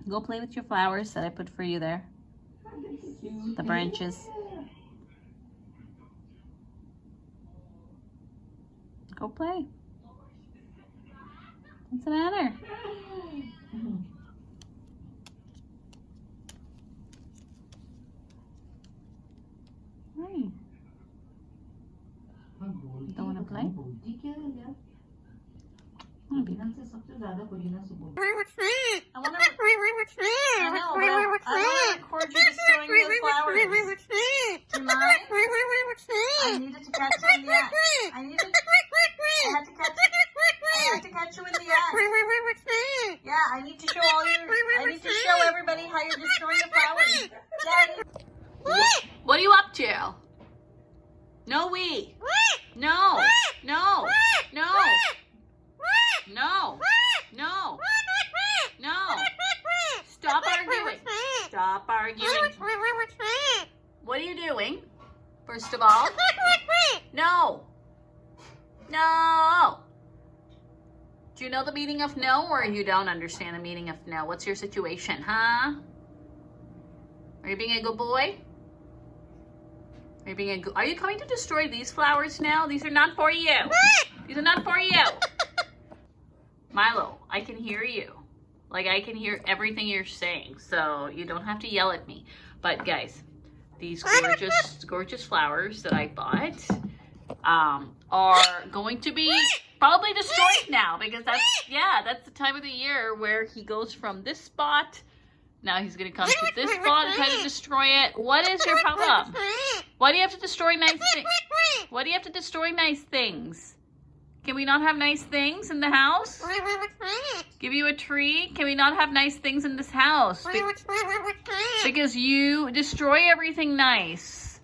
Go play with your flowers that I put for you there. The branches. Go play. What's the matter? Hey. You don't want to play? I know, but I want to record you destroying those flowers. Do you mind? I needed to catch you in the act. I had to catch you in the act. Yeah, I need to show everybody how you're destroying the flowers. Yeah, what are you up to? No, we. No. No. No. No. No. No. Stop arguing. Stop arguing. What are you doing? First of all. No. No. Do you know the meaning of no, or you don't understand the meaning of no? What's your situation, huh? Are you being a good boy? Are you coming to destroy these flowers now? These are not for you. These are not for you. Milo, I can hear you. Like, I can hear everything you're saying, so you don't have to yell at me. But guys, these gorgeous flowers that I bought are going to be probably destroyed now, because that's the time of the year where he goes from this spot. Now he's going to come to this spot and try to destroy it. What is your problem? Why do you have to destroy nice things? Why do you have to destroy nice things? Can we not have nice things in the house? Give you a tree? Can we not have nice things in this house? Because you destroy everything nice.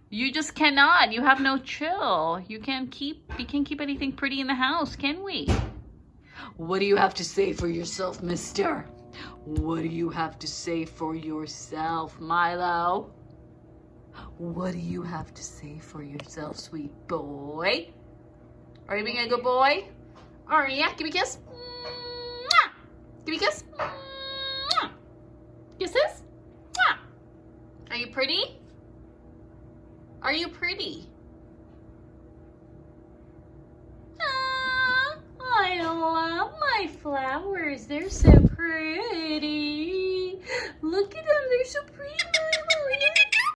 You just cannot. You have no chill. You can't keep anything pretty in the house, can we? What do you have to say for yourself, mister? What do you have to say for yourself, Milo? What do you have to say for yourself, sweet boy? Are you being a good boy? Are you? Give me a kiss. Mwah! Give me a kiss. Mwah! Kisses? Mwah! Are you pretty? Are you pretty? I love my flowers. They're so pretty. Look at them. They're so pretty.